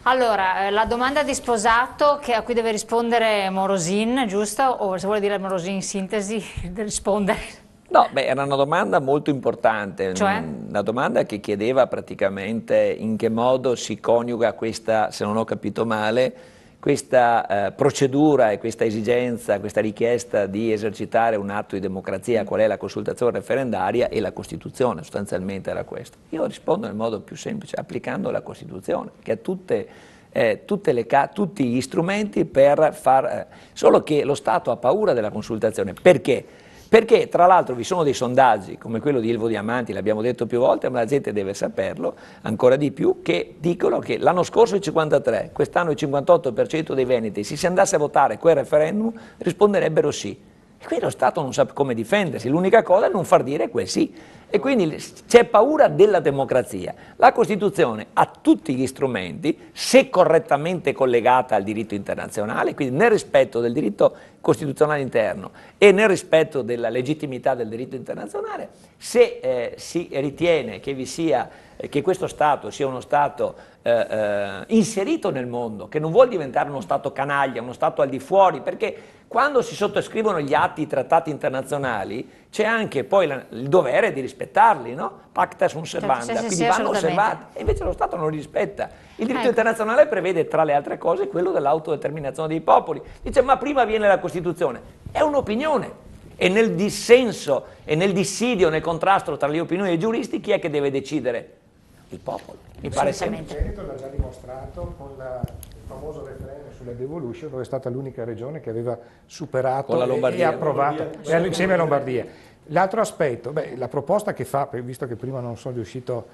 Allora, la domanda di sposato a cui deve rispondere Morosin, giusto? O se vuole dire Morosin in sintesi, deve rispondere. No, beh, era una domanda molto importante, Cioè? una domanda che chiedeva praticamente in che modo si coniuga questa, se non ho capito male, questa procedura e questa esigenza, questa richiesta di esercitare un atto di democrazia, qual è la consultazione referendaria e la Costituzione, sostanzialmente era questo. Io rispondo nel modo più semplice, applicando la Costituzione, che ha tutti gli strumenti per far... solo che lo Stato ha paura della consultazione. Perché? Perché tra l'altro vi sono dei sondaggi come quello di Ilvo Diamanti, l'abbiamo detto più volte, ma la gente deve saperlo ancora di più, che dicono che l'anno scorso il 53, quest'anno il 58% dei veneti, se si andasse a votare quel referendum, risponderebbero sì. E qui lo Stato non sa come difendersi, l'unica cosa è non far dire quel sì. E quindi c'è paura della democrazia. La Costituzione ha tutti gli strumenti, se correttamente collegata al diritto internazionale, quindi nel rispetto del diritto costituzionale interno e nel rispetto della legittimità del diritto internazionale, se si ritiene che che questo Stato sia uno Stato inserito nel mondo, che non vuol diventare uno Stato canaglia, uno Stato al di fuori, perché quando si sottoscrivono gli atti, i trattati internazionali, c'è anche poi il dovere di rispettarli, no? Pacta sunt servanda, Certo, sì, quindi vanno osservati, e invece lo Stato non li rispetta. Il diritto internazionale prevede, tra le altre cose, quello dell'autodeterminazione dei popoli. Dice, ma prima viene la Costituzione. È un'opinione. E nel dissenso e nel dissidio, nel contrasto tra le opinioni dei giuristi, chi è che deve decidere? Il popolo. Mi pare semplice. Il Veneto l'ha già dimostrato con il famoso referendum sulla devolution, dove è stata l'unica regione che aveva superato Con la Lombardia. e approvato, insieme a Lombardia. L'altro aspetto, la proposta che fa, visto che prima non sono riuscito,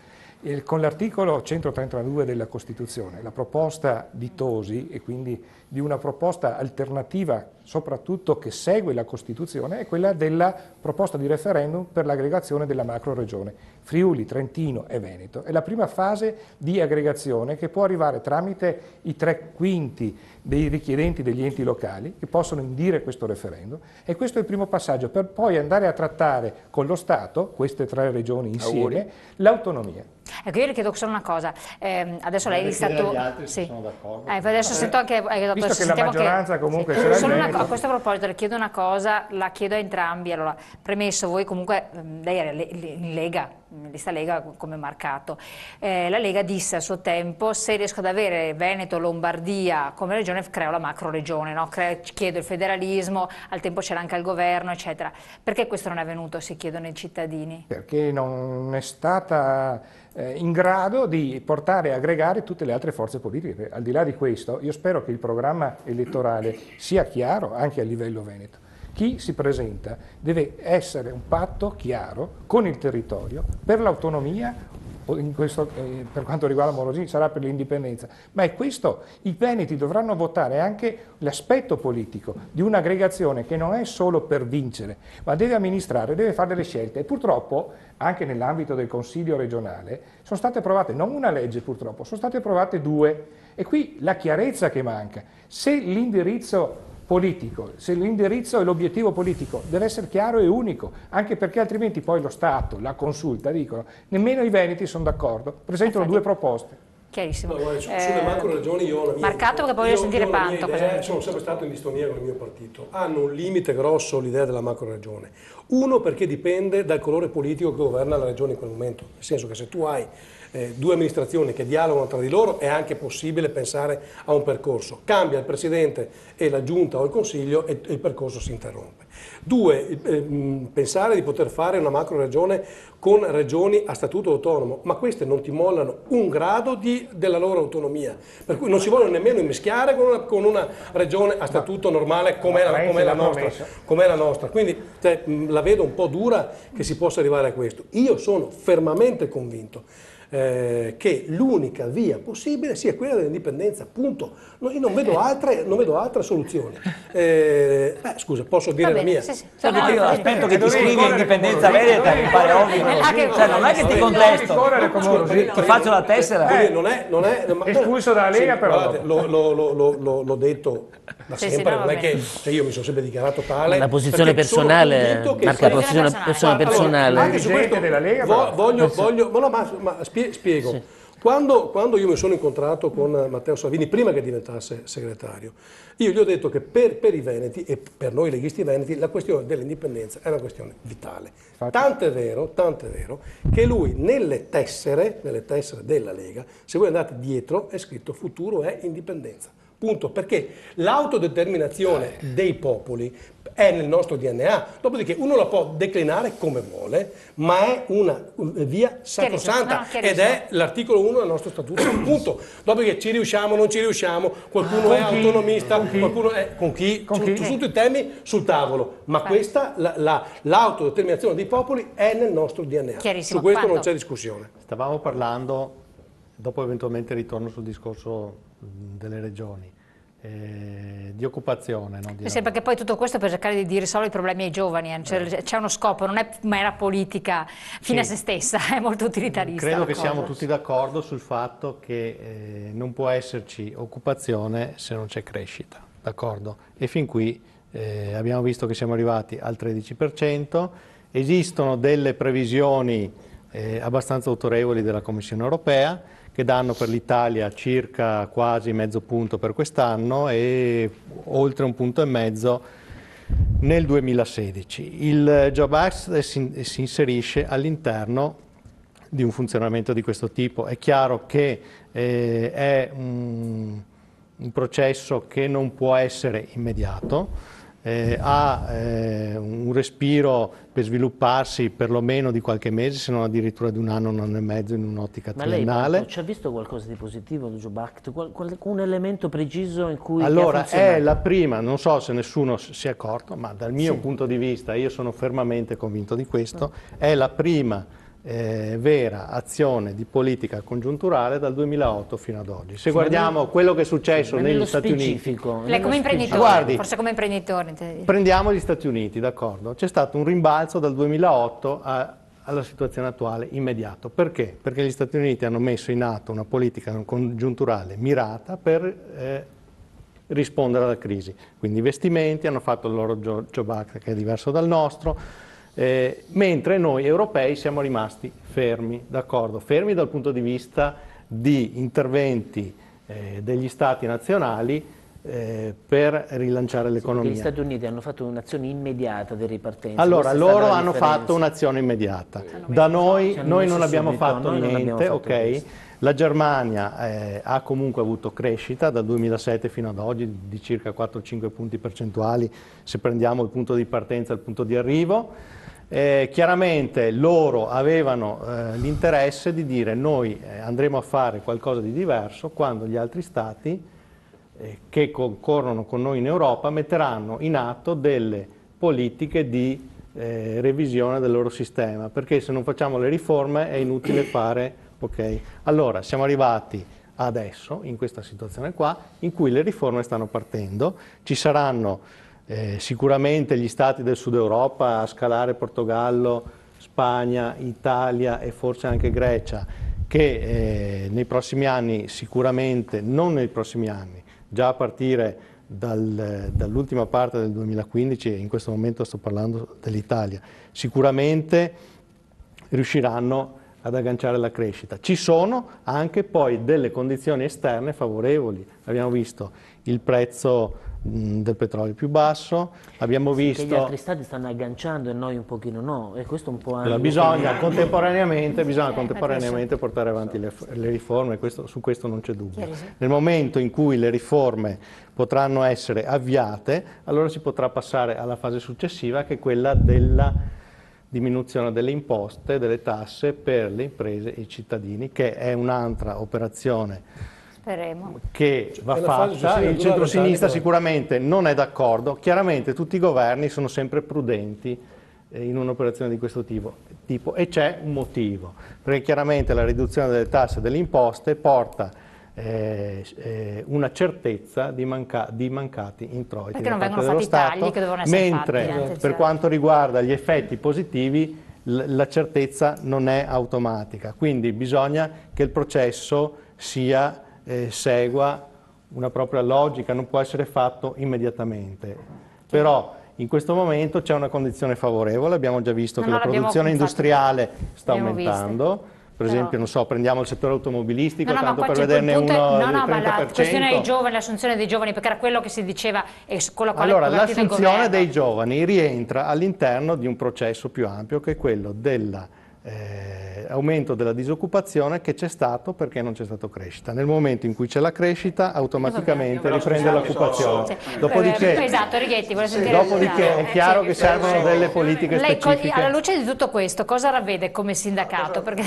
con l'articolo 132 della Costituzione, la proposta di Tosi, e quindi di una proposta alternativa, soprattutto che segue la Costituzione, è quella della proposta di referendum per l'aggregazione della macro regione Friuli, Trentino e Veneto. È la prima fase di aggregazione che può arrivare tramite i 3/5 dei richiedenti degli enti locali che possono indire questo referendum, e questo è il primo passaggio per poi andare a trattare con lo Stato, queste 3 regioni insieme, l'autonomia. Ecco, io le chiedo solo una cosa, adesso lei è stato... Gli altri sì. sono d'accordo. Adesso sento anche... Visto che la maggioranza comunque ce l'ha solo il a questo proposito le chiedo una cosa, la chiedo a entrambi. Allora, premesso, voi comunque, lei era in Lega, lista Lega come marcato, la Lega disse a suo tempo, se riesco ad avere Veneto, Lombardia come regione, creo la macro regione, no? Chiedo il federalismo, al tempo c'era anche il governo, eccetera. Perché questo non è avvenuto, si chiedono i cittadini? Perché non è stata in grado di portare a aggregare tutte le altre forze politiche. Al di là di questo, io spero che il programma elettorale sia chiaro anche a livello veneto. Chi si presenta deve essere un patto chiaro con il territorio per l'autonomia, per quanto riguarda Morosini sarà per l'indipendenza, ma è questo, i veneti dovranno votare anche l'aspetto politico di un'aggregazione che non è solo per vincere, ma deve amministrare, deve fare delle scelte, e purtroppo anche nell'ambito del Consiglio regionale sono state approvate non una legge, purtroppo, sono state approvate 2, e qui la chiarezza che manca. Se l'indirizzo politico, se l'indirizzo e l'obiettivo politico deve essere chiaro e unico, anche perché altrimenti poi lo Stato, la consulta dicono nemmeno i veneti sono d'accordo, presentano 2 proposte. Chiarissimo. No, sulle macro regioni io ho la mia marcato perché poi voglio sentire Panto. Sono sempre stato in distonia con il mio partito. Hanno un limite grosso l'idea della macro regione. Uno, perché dipende dal colore politico che governa la regione in quel momento. Nel senso che se tu hai 2 amministrazioni che dialogano tra di loro è anche possibile pensare a un percorso. Cambia il Presidente e la Giunta o il Consiglio e il percorso si interrompe. 2, pensare di poter fare una macro regione con regioni a statuto autonomo, ma queste non ti mollano un grado della loro autonomia, per cui non si vogliono nemmeno immischiare con una regione a statuto normale come è la nostra. Quindi la vedo un po' dura che si possa arrivare a questo. Io sono fermamente convinto che l'unica via possibile sia quella dell'indipendenza, punto. Io non vedo altre soluzioni. Scusa, posso dire la mia? Sì. No, io aspetto che ti scrivi indipendenza veneta, mi pare ovvio. Cioè, non è che ti contesto, ti faccio la tessera. Non è espulso dalla Lega, però. Guardate, l'ho detto da sempre, non è che io mi sono sempre dichiarato tale. Una posizione personale, Marca, una posizione personale. Anche su questo della Lega, spiego. Quando io mi sono incontrato con Matteo Salvini, prima che diventasse segretario, io gli ho detto che per i veneti e per noi leghisti veneti la questione dell'indipendenza è una questione vitale. Tanto è vero che lui nelle tessere della Lega, se voi andate dietro, è scritto futuro è indipendenza. Punto, perché l'autodeterminazione dei popoli è nel nostro DNA, dopodiché uno la può declinare come vuole, ma è una via sacrosanta ed è l'articolo 1 del nostro statuto, punto. Dopodiché ci riusciamo, non ci riusciamo, qualcuno è autonomista, qualcuno è con chi? Sono tutti temi sul tavolo, ma questa, l'autodeterminazione dei popoli è nel nostro DNA, su questo non c'è discussione. Stavamo parlando, dopo eventualmente ritorno sul discorso delle regioni, di occupazione. No? Sì, perché poi tutto questo per cercare di risolvere i problemi ai giovani, c'è uno scopo, non è mera politica fine a se stessa, è molto utilitarista. Credo che siamo tutti d'accordo sul fatto che non può esserci occupazione se non c'è crescita, d'accordo? E fin qui abbiamo visto che siamo arrivati al 13%, esistono delle previsioni abbastanza autorevoli della Commissione europea, che danno per l'Italia circa quasi mezzo punto per quest'anno e oltre 1,5 punti nel 2016. Il Job Act si inserisce all'interno di un funzionamento di questo tipo. È chiaro che è un processo che non può essere immediato, ha un respiro per svilupparsi perlomeno di qualche mese, se non addirittura di 1 anno, 1 anno e mezzo in un'ottica triennale. Ma lei ci ha visto qualcosa di positivo del Job Act? Un elemento preciso in cui allora è la prima, non so se nessuno si è accorto, ma dal mio punto di vista, io sono fermamente convinto di questo, è la prima vera azione di politica congiunturale dal 2008 fino ad oggi. Se guardiamo quello che è succsso negli Stati Uniti, lei come imprenditore, guardi, forse come imprenditore. Prendiamo gli Stati Uniti, d'accordo? C'è stato un rimbalzo dal 2008 alla situazione attuale immediato. Perché? Perché gli Stati Uniti hanno messo in atto una politica congiunturale mirata per rispondere alla crisi. Quindi investimenti, hanno fatto il loro Job Act che è diverso dal nostro, mentre noi europei siamo rimasti fermi, d'accordo? Fermi dal punto di vista di interventi degli stati nazionali per rilanciare l'economia. Gli Stati Uniti hanno fatto un'azione immediata di ripartenza. Allora, loro hanno fatto un'azione immediata. Da noi non abbiamo fatto niente, ok? La Germania ha comunque avuto crescita dal 2007 fino ad oggi di circa 4-5 punti percentuali, se prendiamo il punto di partenza e il punto di arrivo. Chiaramente loro avevano l'interesse di dire noi andremo a fare qualcosa di diverso quando gli altri stati che concorrono con noi in Europa metteranno in atto delle politiche di revisione del loro sistema, perché se non facciamo le riforme è inutile fare, ok? Allora siamo arrivati adesso in questa situazione qua in cui le riforme stanno partendo, ci saranno sicuramente gli stati del sud Europa a scalare Portogallo, Spagna, Italia e forse anche Grecia che nei prossimi anni sicuramente, non nei prossimi anni, già a partire dall'ultima parte del 2015, e in questo momento sto parlando dell'Italia, sicuramente riusciranno ad agganciare la crescita. Ci sono anche poi delle condizioni esterne favorevoli, abbiamo visto il prezzo del petrolio più basso, abbiamo visto... Che gli altri stati stanno agganciando e noi un pochino no, e questo un po' anche... Bisogna contemporaneamente portare avanti le riforme, su questo non c'è dubbio. Nel momento in cui le riforme potranno essere avviate, allora si potrà passare alla fase successiva, che è quella della diminuzione delle imposte, delle tasse per le imprese e i cittadini, che è un'altra operazione che va fatta. Il centro-sinistra sicuramente non è d'accordo, chiaramente tutti i governi sono sempre prudenti in un'operazione di questo tipo e c'è un motivo, perché chiaramente la riduzione delle tasse e delle imposte porta una certezza di mancati introiti da parte dello Stato, mentre per quanto riguarda gli effetti positivi la certezza non è automatica, quindi bisogna che il processo segua una propria logica, non può essere fatto immediatamente. Però in questo momento c'è una condizione favorevole, abbiamo già visto che la produzione industriale sta aumentando, Per esempio, non so, prendiamo il settore automobilistico, No, no, tanto ma per qua c'è vederne quel punto, uno no, del no, ma la 30%. questione dei giovani, l'assunzione dei giovani, perché era quello che si diceva e con la quale Allora, è partito il l'assunzione governo. dei giovani rientra all'interno di un processo più ampio che è quello dell'aumento della disoccupazione che c'è stato perché non c'è stata crescita. Nel momento in cui c'è la crescita, automaticamente riprende l'occupazione. Dopodiché, esatto, Righetti, vuole sentire dopodiché è chiaro che servono delle politiche Lei, specifiche. alla luce di tutto questo, cosa ravvede come sindacato? Perché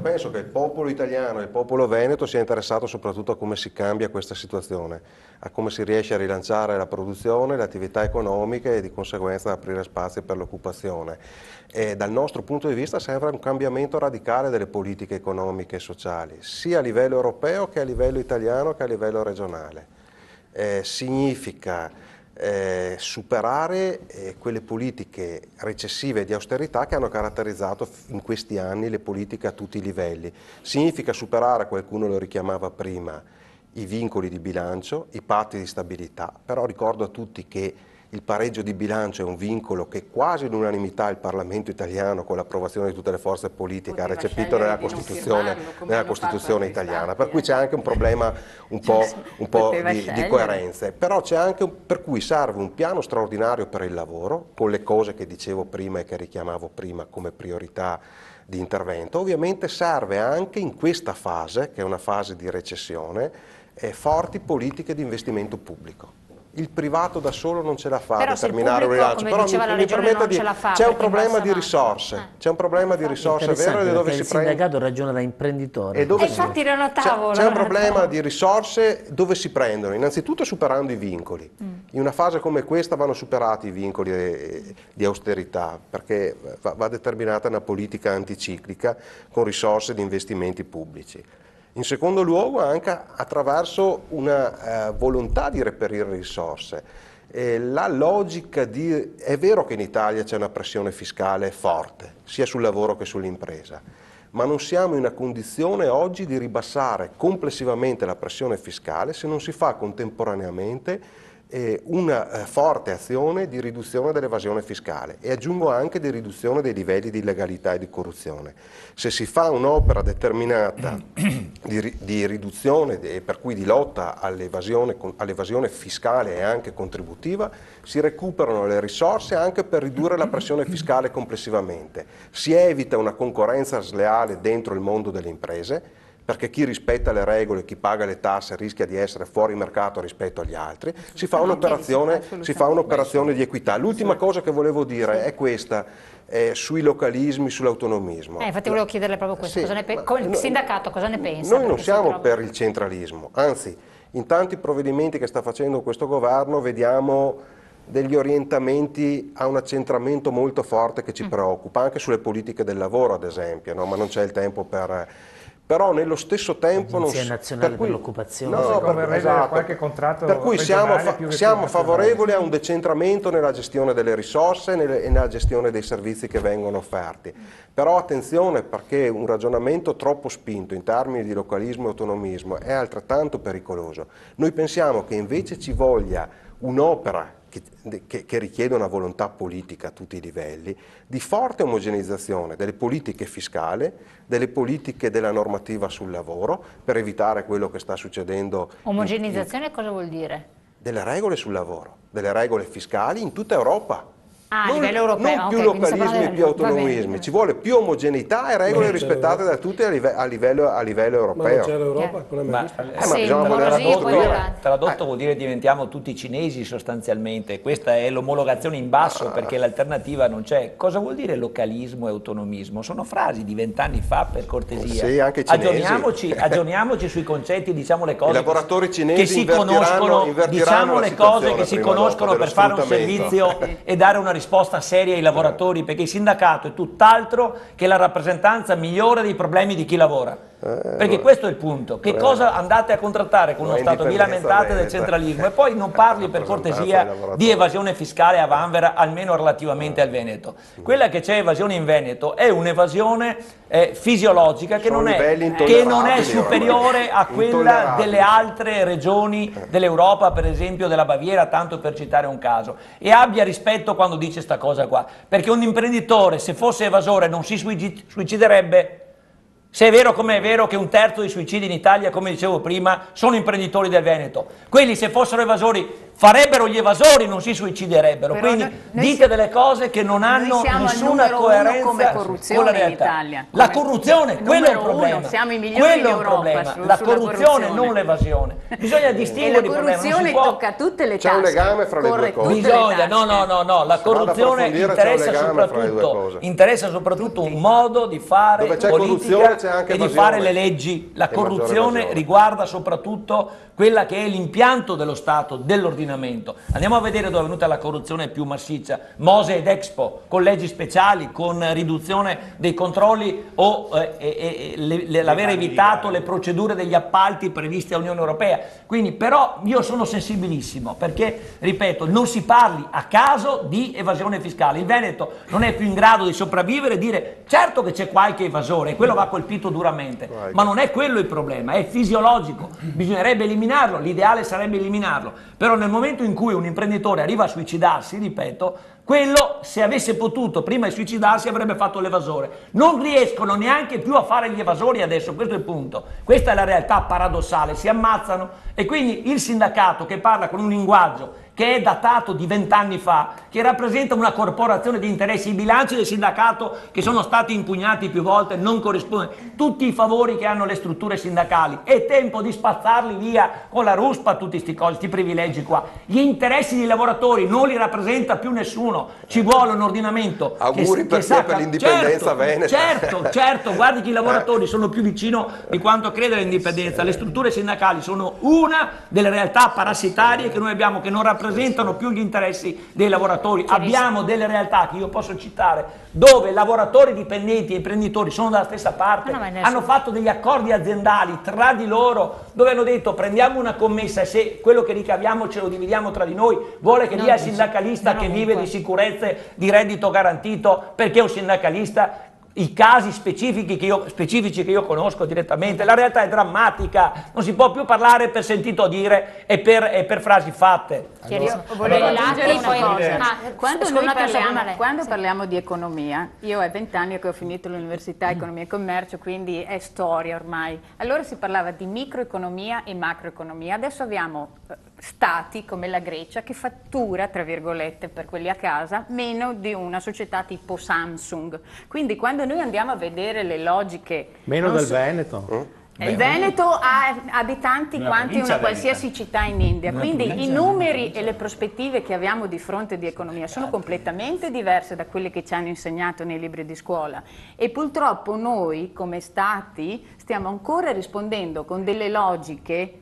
Penso che il popolo italiano e il popolo veneto sia interessato soprattutto a come si cambia questa situazione, a come si riesce a rilanciare la produzione, le attività economiche e di conseguenza aprire spazi per l'occupazione. E dal nostro punto di vista serve un cambiamento radicale delle politiche economiche e sociali, sia a livello europeo che a livello italiano che a livello regionale. Significa superare quelle politiche recessive di austerità che hanno caratterizzato in questi anni le politiche a tutti i livelli. Significa superare, qualcuno lo richiamava prima, i vincoli di bilancio, i patti di stabilità, però ricordo a tutti che il pareggio di bilancio è un vincolo che quasi all'unanimità il Parlamento italiano, con l'approvazione di tutte le forze politiche, ha recepito nella Costituzione italiana, per cui c'è anche un problema un po' di coerenze, però c'è anche per cui serve un piano straordinario per il lavoro, con le cose che dicevo prima e che richiamavo prima come priorità di intervento. Ovviamente serve anche in questa fase, che è una fase di recessione, forti politiche di investimento pubblico. Il privato da solo non ce la fa a determinare un rilancio, però mi permetta di c'è un problema di risorse, c'è un problema di risorse vero di dove si prende. Il sindacato ragiona da imprenditore. infatti lo notavo. C'è un problema di risorse dove si prendono, innanzitutto superando i vincoli. In una fase come questa vanno superati i vincoli di austerità, perché va determinata una politica anticiclica con risorse di investimenti pubblici. In secondo luogo anche attraverso una volontà di reperire risorse. La logica è vero che in Italia c'è una pressione fiscale forte, sia sul lavoro che sull'impresa, ma non siamo in una condizione oggi di ribassare complessivamente la pressione fiscale se non si fa contemporaneamente una forte azione di riduzione dell'evasione fiscale e aggiungo anche di riduzione dei livelli di illegalità e di corruzione. Se si fa un'opera determinata di riduzione e per cui di lotta all'evasione fiscale e anche contributiva, si recuperano le risorse anche per ridurre la pressione fiscale complessivamente. Si evita una concorrenza sleale dentro il mondo delle imprese, perché chi rispetta le regole, chi paga le tasse rischia di essere fuori mercato rispetto agli altri, si fa un'operazione di equità. L'ultima cosa che volevo dire è questa, sui localismi, sull'autonomismo. Infatti volevo chiederle proprio questo, il sindacato cosa ne pensa? Noi non siamo per il centralismo, anzi in tanti provvedimenti che sta facendo questo governo vediamo degli orientamenti a un accentramento molto forte che ci preoccupa, anche sulle politiche del lavoro ad esempio, no? Ma non c'è il tempo per... Però nello stesso tempo l'Agenzia nazionale per l'occupazione. Per cui siamo favorevoli a un decentramento nella gestione delle risorse e nella gestione dei servizi che vengono offerti. Però attenzione, perché un ragionamento troppo spinto in termini di localismo e autonomismo è altrettanto pericoloso. Noi pensiamo che invece ci voglia un'opera che richiede una volontà politica a tutti i livelli, di forte omogeneizzazione delle politiche fiscali, delle politiche della normativa sul lavoro, per evitare quello che sta succedendo. Omogeneizzazione cosa vuol dire? Delle regole sul lavoro, delle regole fiscali in tutta Europa. A livello europeo. Non più localismi e più autonomismi, ci vuole più omogeneità e regole rispettate da tutti a livello europeo. Ma non c'è l'Europa? Tradotto vuol dire diventiamo tutti cinesi sostanzialmente, questa è l'omologazione in basso perché l'alternativa non c'è. Cosa vuol dire localismo e autonomismo? Sono frasi di 20 anni fa, per cortesia. Sì, anche cinesi. Aggiorniamoci sui concetti, diciamo le cose I lavoratori cinesi che si conoscono, diciamo le cose che si conoscono per fare un servizio e dare una risposta seria ai lavoratori, perché il sindacato è tutt'altro che la rappresentanza migliore dei problemi di chi lavora. Perché questo è il punto. Che cosa andate a contrattare con uno Stato? Vi lamentate del centralismo e poi non parli per cortesia di evasione fiscale a vanvera, almeno relativamente al Veneto. Quella che c'è evasione in Veneto è un'evasione fisiologica che non è superiore a quella delle altre regioni dell'Europa, per esempio della Baviera, tanto per citare un caso. E abbia rispetto quando dice sta cosa qua, perché un imprenditore, se fosse evasore, non si suiciderebbe. Se è vero come è vero che un terzo dei suicidi in Italia, come dicevo prima, sono imprenditori del Veneto. Quelli, se fossero evasori, farebbero gli evasori, non si suiciderebbero. Però quindi dite siamo, delle cose che non hanno nessuna coerenza con la realtà. Italia. La corruzione, quello è il problema. Siamo i migliori quello è un d'Europa problema. sulla La corruzione, non l'evasione. Bisogna distinguere i problemi. La corruzione tocca tutte le tasche. C'è un legame fra le due cose. Bisogna, no, la corruzione interessa soprattutto un modo di fare politica e di fare le leggi. La corruzione riguarda soprattutto quella che è l'impianto dello Stato, dell'ordinamento. Andiamo a vedere dove è venuta la corruzione più massiccia: Mose ed Expo, con leggi speciali, con riduzione dei controlli o l'aver evitato le procedure degli appalti previste dall'Unione Europea. Quindi però io sono sensibilissimo perché, ripeto, non si parli a caso di evasione fiscale. Il Veneto non è più in grado di sopravvivere e dire certo che c'è qualche evasore e quello va colpito duramente, ma non è quello il problema, è fisiologico, bisognerebbe eliminarlo, l'ideale sarebbe eliminarlo, però nel momento in cui un imprenditore arriva a suicidarsi, ripeto, quello, se avesse potuto prima di suicidarsi, avrebbe fatto l'evasore. Non riescono neanche più a fare gli evasori adesso, questo è il punto. Questa è la realtà paradossale, si ammazzano e quindi il sindacato che parla con un linguaggio che è datato di 20 anni fa, che rappresenta una corporazione di interessi, i bilanci del sindacato che sono stati impugnati più volte non corrispondono, tutti i favori che hanno le strutture sindacali, è tempo di spazzarli via con la ruspa tutti questi privilegi qua. Gli interessi dei lavoratori non li rappresenta più nessuno, ci vuole un ordinamento auguri per l'indipendenza veneta. Certo, guardi che i lavoratori sono più vicino di quanto crede all'indipendenza, le strutture sindacali sono una delle realtà parassitarie che noi abbiamo, che non rappresentano più gli interessi dei lavoratori. Abbiamo delle realtà che io posso citare dove lavoratori, dipendenti e imprenditori sono dalla stessa parte, hanno fatto degli accordi aziendali tra di loro dove hanno detto prendiamo una commessa e se quello che ricaviamo ce lo dividiamo tra di noi, vuole che dia il sindacalista che vive di sicurezze di reddito garantito perché è un sindacalista. I casi specifici che io conosco direttamente, la realtà è drammatica, non si può più parlare per sentito dire e per frasi fatte. Allora, volevo aggiungere una cosa. Quando parliamo di economia, io è 20 anni che ho finito l'università economia e commercio, quindi è storia ormai. Allora si parlava di microeconomia e macroeconomia. Adesso abbiamo stati come la Grecia che fattura, tra virgolette, per quelli a casa, meno di una società tipo Samsung. Quindi quando noi andiamo a vedere le logiche... Meno del Veneto? Il Veneto ha abitanti quanti una qualsiasi città in India, quindi i numeri e le prospettive che abbiamo di fronte di economia sono completamente diverse da quelle che ci hanno insegnato nei libri di scuola e purtroppo noi come Stati stiamo ancora rispondendo con delle logiche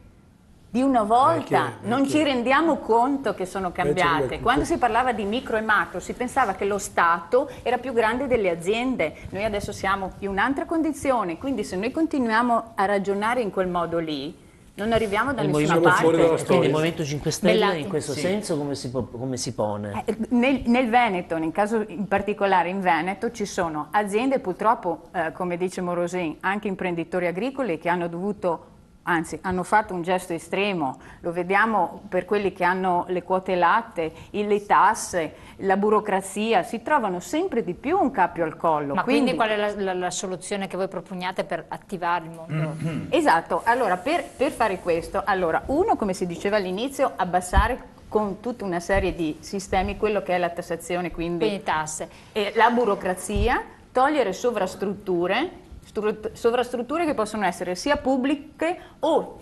di una volta, non ci rendiamo conto che sono cambiate. Quando si parlava di micro e macro si pensava che lo Stato era più grande delle aziende, noi adesso siamo in un'altra condizione, quindi se noi continuiamo a ragionare in quel modo lì, non arriviamo da nessuna parte. Quindi il Movimento 5 Stelle in questo senso come si pone? Nel Veneto, nel caso in particolare in Veneto, ci sono aziende purtroppo, come dice Morosin, anche imprenditori agricoli che hanno dovuto, anzi hanno fatto un gesto estremo, lo vediamo per quelli che hanno le quote latte, le tasse, la burocrazia, si trovano sempre di più un cappio al collo. Ma quindi qual è la soluzione che voi proponiate per attivare il mondo? Esatto, allora per fare questo, uno, come si diceva all'inizio, abbassare con tutta una serie di sistemi quello che è la tassazione, quindi tasse, e la burocrazia, togliere sovrastrutture che possono essere sia pubbliche o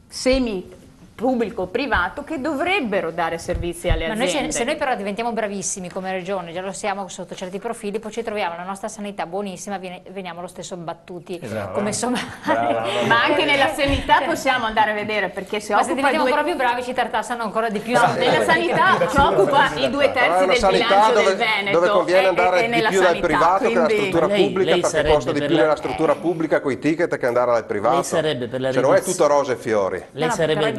semi pubblico-privato che dovrebbero dare servizi alle aziende. Se noi però diventiamo bravissimi come regione, già lo siamo sotto certi profili, poi ci troviamo la nostra sanità buonissima, veniamo lo stesso battuti come somari. Ma anche nella sanità possiamo andare a vedere, perché se diventiamo ancora più bravi ci tartassano ancora di più. No, nella sanità ci occupa i 2/3 del bilancio del Veneto. Dove conviene andare di più dal privato che dalla struttura pubblica, perché costa di più nella struttura pubblica coi ticket che andare al privato. Lei sarebbe per la non è tutto rose e fiori. Lei sarebbe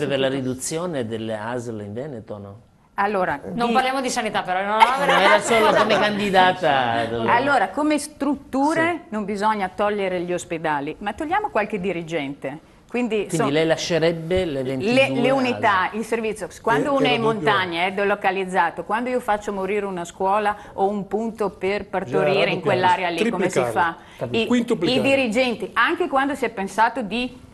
per la riduzione delle ASL in Veneto, no? Allora, non parliamo di sanità però, non era solo come candidata. Allora, come strutture non bisogna togliere gli ospedali, ma togliamo qualche dirigente. Quindi lei lascerebbe le 22 le unità, il servizio. Quando uno è in montagna, è delocalizzato, quando io faccio morire una scuola o un punto per partorire in quell'area lì, come si fa? I dirigenti, anche quando si è pensato di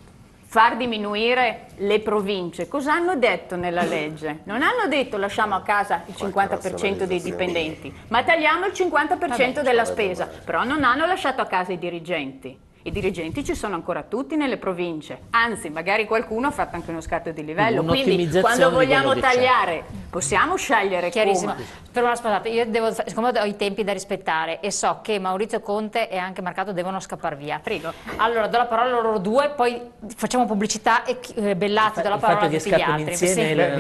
far diminuire le province, cosa hanno detto nella legge? Non hanno detto lasciamo a casa il 50% dei dipendenti, ma tagliamo il 50% della spesa, però non hanno lasciato a casa i dirigenti. I dirigenti ci sono ancora tutti nelle province, anzi magari qualcuno ha fatto anche uno scatto di livello, quindi quando vogliamo tagliare possiamo scegliere come. Però scusate, io siccome ho i tempi da rispettare e so che Maurizio Conte e anche Marcato devono scappare via. Prego. Allora do la parola a loro due, poi facciamo pubblicità e Bellati do la parola a tutti gli altri. È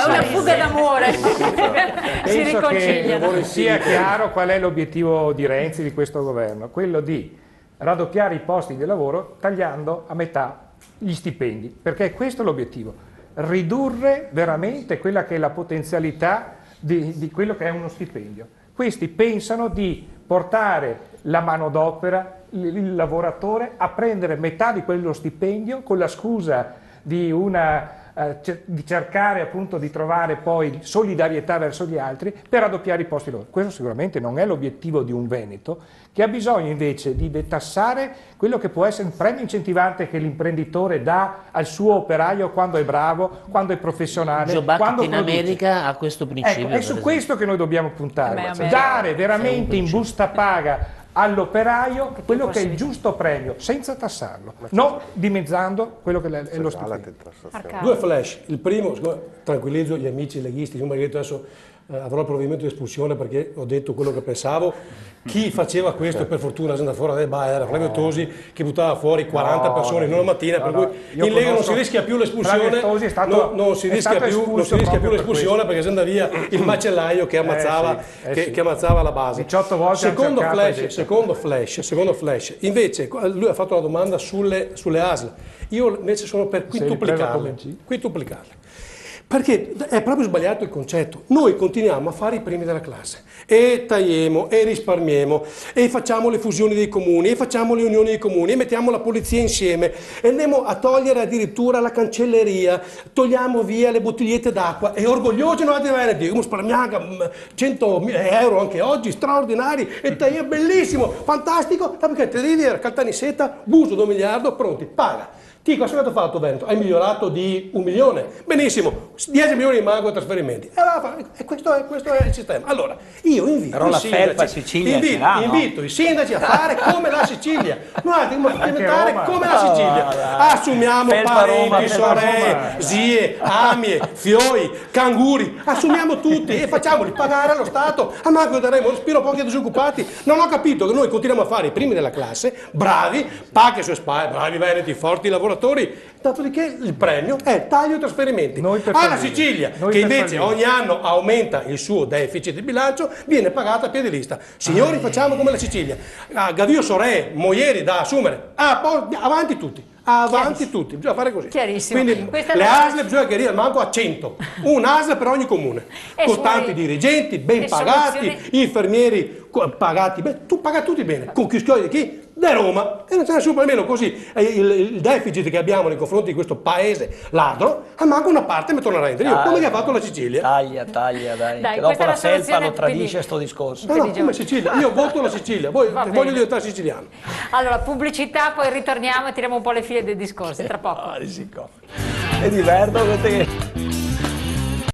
una fuga d'amore. Si riconciliano. Che sia chiaro qual è l'obiettivo di Renzi, di questo governo, quello di raddoppiare i posti di lavoro tagliando a metà gli stipendi, perché questo è l'obiettivo, ridurre veramente quella che è la potenzialità di quello che è uno stipendio. Questi pensano di portare la manodopera, il lavoratore, a prendere metà di quello stipendio con la scusa di di cercare appunto di trovare poi solidarietà verso gli altri per raddoppiare i posti di lavoro. Questo sicuramente non è l'obiettivo di un Veneto, che ha bisogno invece di detassare quello che può essere un premio incentivante che l'imprenditore dà al suo operaio quando è bravo, quando è professionale, Joe quando in America ha questo principio. Ecco, è su questo che noi dobbiamo puntare, dare veramente in busta paga all'operaio quello che è il giusto premio, senza tassarlo, non dimezzando quello che è lo stipendio. Due flash. Il primo, tranquillizzo gli amici leghisti, magari adesso avrò il provvedimento di espulsione perché ho detto quello che pensavo. Chi faceva questo, per fortuna, è andato fuori, era Flavio Tosi che buttava fuori 40 persone in una mattina, per cui in Lega non si rischia più l'espulsione, non si rischia più l'espulsione perché si andava via il macellaio che ammazzava la base. 18 volte Secondo flash, invece lui ha fatto una domanda sulle ASL, io invece sono per quintuplicarle. Perché è proprio sbagliato il concetto. Noi continuiamo a fare i primi della classe e tagliamo e risparmiamo e facciamo le fusioni dei comuni e facciamo le unioni dei comuni e mettiamo la polizia insieme e andiamo a togliere addirittura la cancelleria, togliamo via le bottigliette d'acqua e orgogliosi noi di Veneti, come spalmiamo 100.000 euro anche oggi, straordinari, e tagliamo, bellissimo, fantastico, perché te devi dire Caltanissetta, buso 2 miliardi, pronti, paga. Ti cosa è stato fatto Veneto? Hai migliorato di 1 milione? Benissimo, 10 milioni rimangono a trasferimenti. E questo è il sistema. Allora, io invito i sindaci a fare come la Sicilia. Noi dobbiamo diventare come la Sicilia. Assumiamo parenti, sorelle, zie, amie, fioi, canguri, assumiamo tutti e facciamoli pagare allo Stato. A Marco daremo respiro pochi disoccupati. Non ho capito che noi continuiamo a fare i primi della classe, bravi, paghe sue spalle, bravi veneti, forti lavoratori. Dopodiché il premio è il taglio ai trasferimenti. La Sicilia, che invece ogni anno aumenta il suo deficit di bilancio, viene pagata a piedi lista. Signori, facciamo come la Sicilia. Gavio Sorè, Moieri da assumere. Avanti tutti. Bisogna fare così. Quindi le ASL bisogna chiarire al manco a 100, un ASL per ogni comune, con tanti dirigenti ben pagati, infermieri pagati bene, tu paga tutti bene, con Chischioi di chi? Da Roma, e non c'è nessuno, almeno così il deficit che abbiamo nei confronti di questo paese ladro, a manco una parte mi tornerà indietro, come che ha fatto la Sicilia. Taglia, dai, che dopo la felpa lo tradisce sto discorso. No, come Sicilia, io voto la Sicilia, voglio diventare siciliano. Allora, pubblicità, poi ritorniamo e tiriamo un po' le file dei discorsi, tra poco. È diverso.